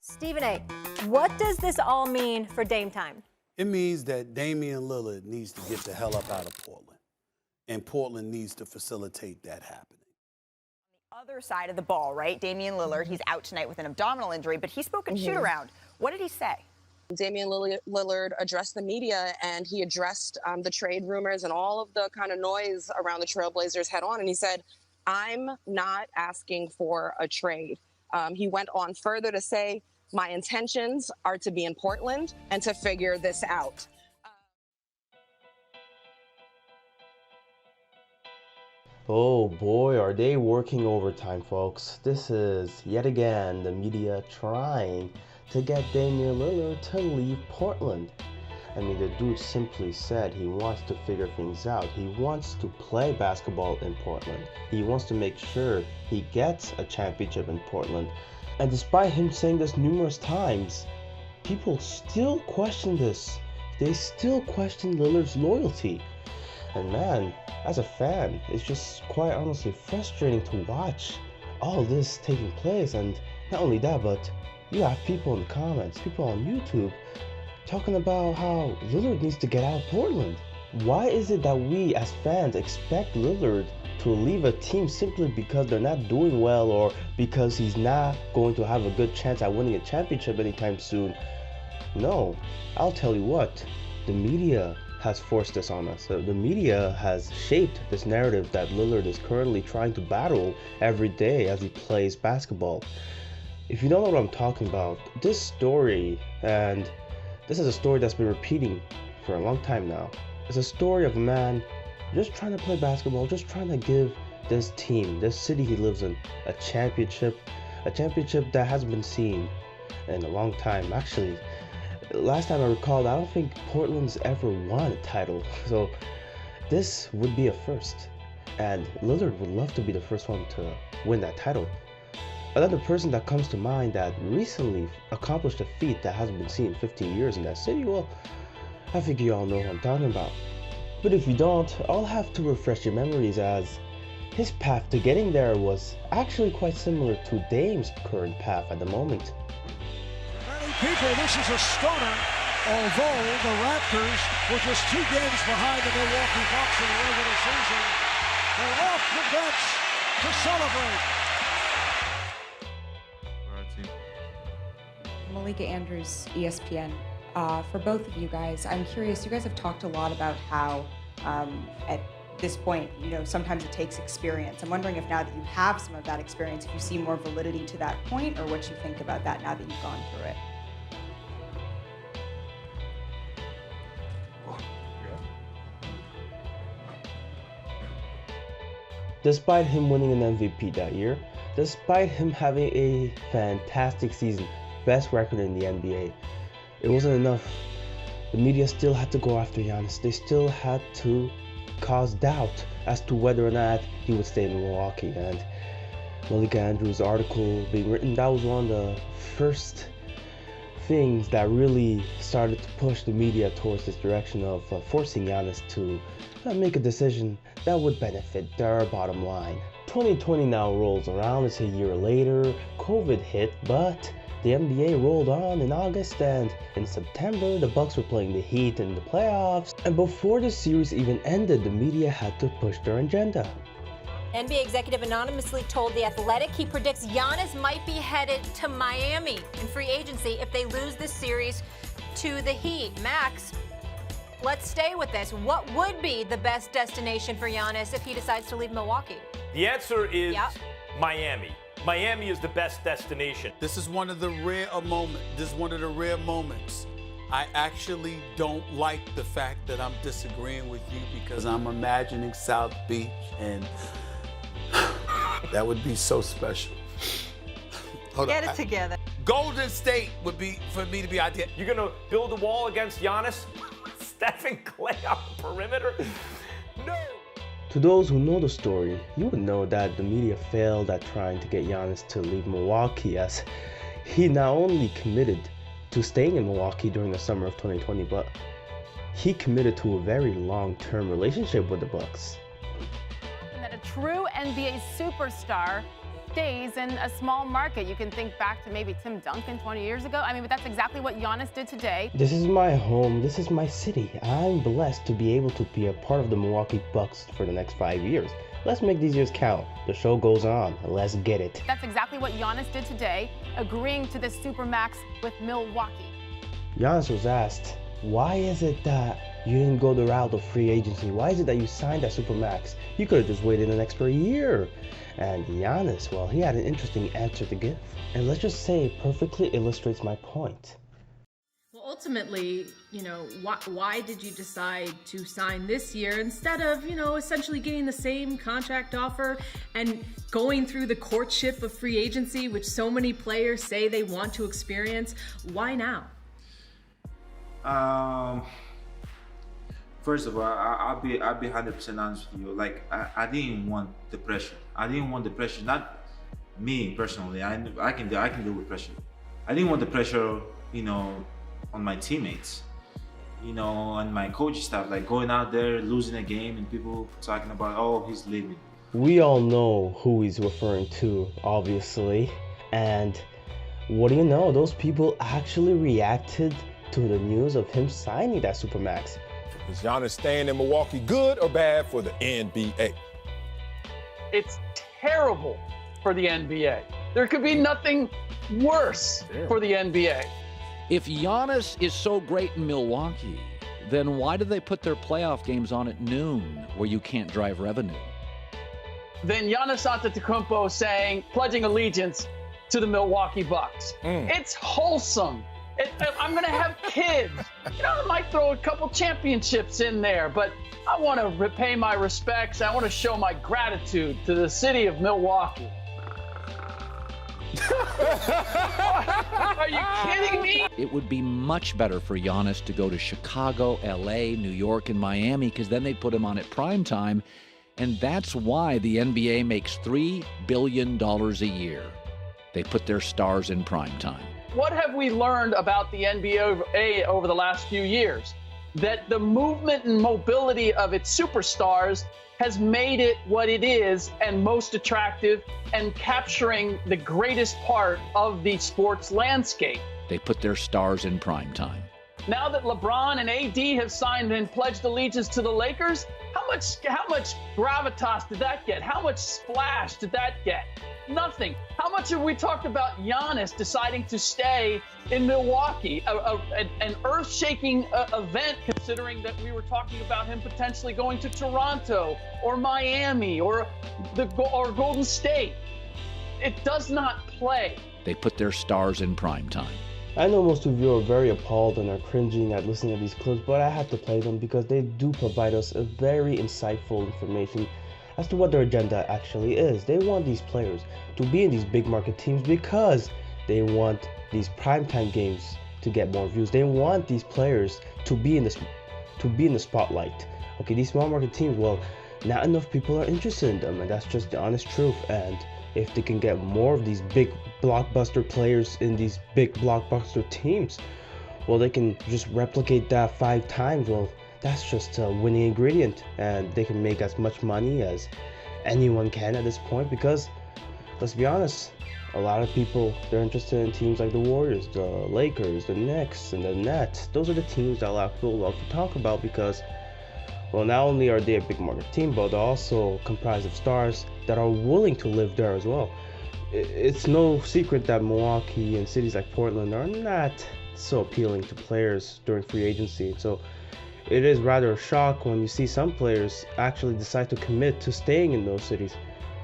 Stephen A., what does this all mean for Dame time? It means that Damian Lillard needs to get the hell up out of Portland, and Portland needs to facilitate that happening. Other side of the ball, right? Damian Lillard, he's out tonight with an abdominal injury, but he spoke at shoot-around. What did he say? Damian Lillard addressed the media, and he addressed the trade rumors and all of the kind of noise around the Trailblazers head on. And he said, I'm not asking for a trade. He went on further to say, my intentions are to be in Portland and to figure this out. Oh boy, are they working overtime, folks. This is, yet again, the media trying to get Damian Lillard to leave Portland. I mean, the dude simply said he wants to figure things out. He wants to play basketball in Portland. He wants to make sure he gets a championship in Portland. And despite him saying this numerous times, people still question this. They still question Lillard's loyalty. And man, as a fan, it's just quite honestly frustrating to watch all this taking place. And not only that, but you have people in the comments, people on YouTube, talking about how Lillard needs to get out of Portland. Why is it that we as fans expect Lillard to leave a team simply because they're not doing well or because he's not going to have a good chance at winning a championship anytime soon? No, I'll tell you what, the media has forced this on us. The media has shaped this narrative that Lillard is currently trying to battle every day as he plays basketball. If you don't know what I'm talking about, this story, and this is a story that's been repeating for a long time now, it's a story of a man just trying to play basketball, just trying to give this team, this city he lives in, a championship that hasn't been seen in a long time. Actually, last time I recall, I don't think Portland's ever won a title, so this would be a first, and Lillard would love to be the first one to win that title. Another person that comes to mind that recently accomplished a feat that hasn't been seen in 15 years in that city, well, I think you all know who I'm talking about. But if you don't, I'll have to refresh your memories, as his path to getting there was actually quite similar to Dame's current path at the moment. Many people, this is a stunner, although the Raptors were just 2 games behind the Milwaukee Bucks in the regular season. They're off the bench to celebrate. Malika Andrews, ESPN. For both of you guys, I'm curious, you guys have talked a lot about how at this point, sometimes it takes experience. I'm wondering if now that you have some of that experience, if you see more validity to that point, or what you think about that now that you've gone through it. Despite him winning an MVP that year, despite him having a fantastic season, best record in the NBA, it wasn't enough. The media still had to go after Giannis. They still had to cause doubt as to whether or not he would stay in Milwaukee. And Malika Andrews' article being written, that was one of the first things that really started to push the media towards this direction of forcing Giannis to make a decision that would benefit their bottom line. 2020 now rolls around. It's a year later. COVID hit, but the NBA rolled on in August, and in September, the Bucks were playing the Heat in the playoffs. And before the series even ended, the media had to push their agenda. NBA executive anonymously told The Athletic he predicts Giannis might be headed to Miami in free agency if they lose this series to the Heat. Max, let's stay with this. What would be the best destination for Giannis if he decides to leave Milwaukee? The answer is Miami. Miami is the best destination. This is one of the rare moments. This is one of the rare moments. I actually don't like the fact that I'm disagreeing with you, because I'm imagining South Beach, and that would be so special. Get it together. Golden State would be, for me, to be ideal. You're going to build a wall against Giannis? Steph and Clay on the perimeter? No. To those who know the story, you would know that the media failed at trying to get Giannis to leave Milwaukee, as he not only committed to staying in Milwaukee during the summer of 2020, but he committed to a very long-term relationship with the Bucks. That a true NBA superstar stays in a small market. You can think back to maybe Tim Duncan 20 years ago. I mean, but that's exactly what Giannis did today. This is my home. This is my city. I'm blessed to be able to be a part of the Milwaukee Bucks for the next 5 years. Let's make these years count. The show goes on. Let's get it. That's exactly what Giannis did today, agreeing to this Supermax with Milwaukee. Giannis was asked, why is it that you didn't go the route of free agency? Why is it that you signed that Supermax? You could have just waited an extra year. And Giannis, well, he had an interesting answer to give. And let's just say it perfectly illustrates my point. Well, ultimately, why did you decide to sign this year instead of, essentially getting the same contract offer and going through the courtship of free agency, which so many players say they want to experience? Why now? First of all, I'll be 100% honest with you. Like, I didn't want the pressure. I didn't want the pressure. Not me personally. I can deal with pressure. I didn't want the pressure, on my teammates, on my coaching staff. Like going out there, losing a game, and people talking about, oh, he's leaving. We all know who he's referring to, obviously. And what do you know? Those people actually reacted to the news of him signing that Supermax. Is Giannis staying in Milwaukee good or bad for the NBA? It's terrible for the NBA. There could be nothing worse for the NBA. If Giannis is so great in Milwaukee, then why do they put their playoff games on at noon where you can't drive revenue? Then Giannis Antetokounmpo pledging allegiance to the Milwaukee Bucks. It's wholesome. I'm going to have kids. I might throw a couple championships in there, but I want to repay my respects. I want to show my gratitude to the city of Milwaukee. Are you kidding me? It would be much better for Giannis to go to Chicago, LA, New York, and Miami, because then they put him on at prime time. And that's why the NBA makes $3 billion a year. They put their stars in prime time. What have we learned about the NBA over the last few years? That the movement and mobility of its superstars has made it what it is and most attractive and capturing the greatest part of the sports landscape. They put their stars in prime time. Now that LeBron and AD have signed and pledged allegiance to the Lakers, how much gravitas did that get? How much splash did that get? Nothing. How much have we talked about Giannis deciding to stay in Milwaukee? An earth-shaking event, considering that we were talking about him potentially going to Toronto or Miami or Golden State. It does not play. They put their stars in prime time. I know most of you are very appalled and are cringing at listening to these clips, but I have to play them because they do provide us a very insightful information as to what their agenda actually is. They want these players to be in these big market teams because they want these primetime games to get more views. They want these players to be in the spotlight. Okay, these small market teams, well, not enough people are interested in them, and that's just the honest truth. And if they can get more of these big blockbuster players in these big blockbuster teams, well, they can just replicate that 5 times. Well, that's just a winning ingredient, and they can make as much money as anyone can at this point, because let's be honest, a lot of people, they're interested in teams like the Warriors, the Lakers, the Knicks, and the Nets. Those are the teams that a lot of people love to talk about because, well, not only are they a big market team, but they're also comprised of stars that are willing to live there as well. It's no secret that Milwaukee and cities like Portland are not so appealing to players during free agency. So it is rather a shock when you see some players actually decide to commit to staying in those cities.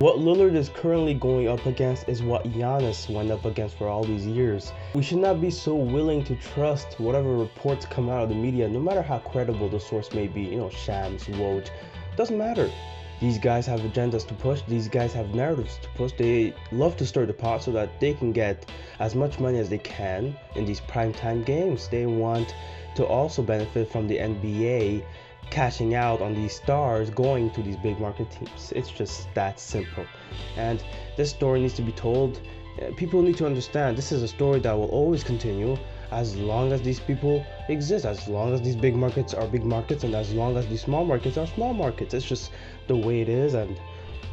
What Lillard is currently going up against is what Giannis went up against for all these years. We should not be so willing to trust whatever reports come out of the media, no matter how credible the source may be. Shams, Woj, doesn't matter. These guys have agendas to push. These guys have narratives to push. They love to stir the pot so that they can get as much money as they can in these primetime games. They want to also benefit from the NBA cashing out on these stars going to these big market teams. It's just that simple. And this story needs to be told. People need to understand this is a story that will always continue as long as these people exist, as long as these big markets are big markets, and as long as these small markets are small markets. It's just the way it is, and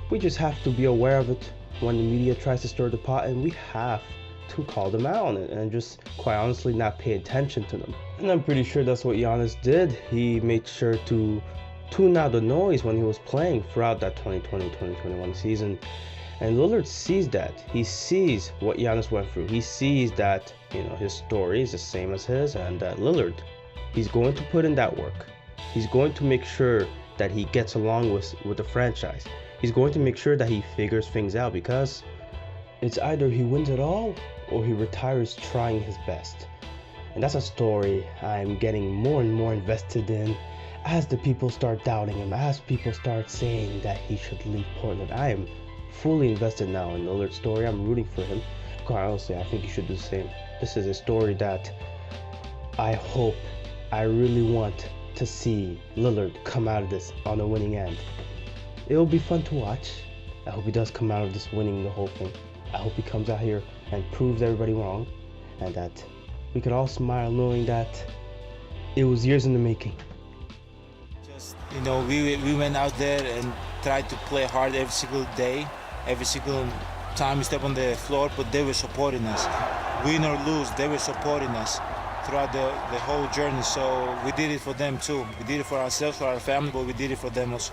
we just have to be aware of it when the media tries to stir the pot, and we have to call them out and just quite honestly not pay attention to them. And I'm pretty sure that's what Giannis did. He made sure to tune out the noise when he was playing throughout that 2020-2021 season. And Lillard sees that. He sees what Giannis went through. He sees that, his story is the same as his, and that Lillard, he's going to put in that work. He's going to make sure that he gets along with the franchise. He's going to make sure that he figures things out, because it's either he wins it all or he retires trying his best. And that's a story I'm getting more and more invested in as the people start doubting him, as people start saying that he should leave Portland. I am fully invested now in Lillard's story. I'm rooting for him. Quite honestly, I think he should do the same. This is a story that I really want to see Lillard come out of this on the winning end. It will be fun to watch. I hope he does come out of this winning the whole thing. I hope he comes out here and proves everybody wrong, and that we could all smile knowing that it was years in the making. Just, we went out there and tried to play hard every single day, every single time we step on the floor, but they were supporting us. Win or lose, they were supporting us throughout the whole journey. So we did it for them too. We did it for ourselves, for our family, but we did it for them also.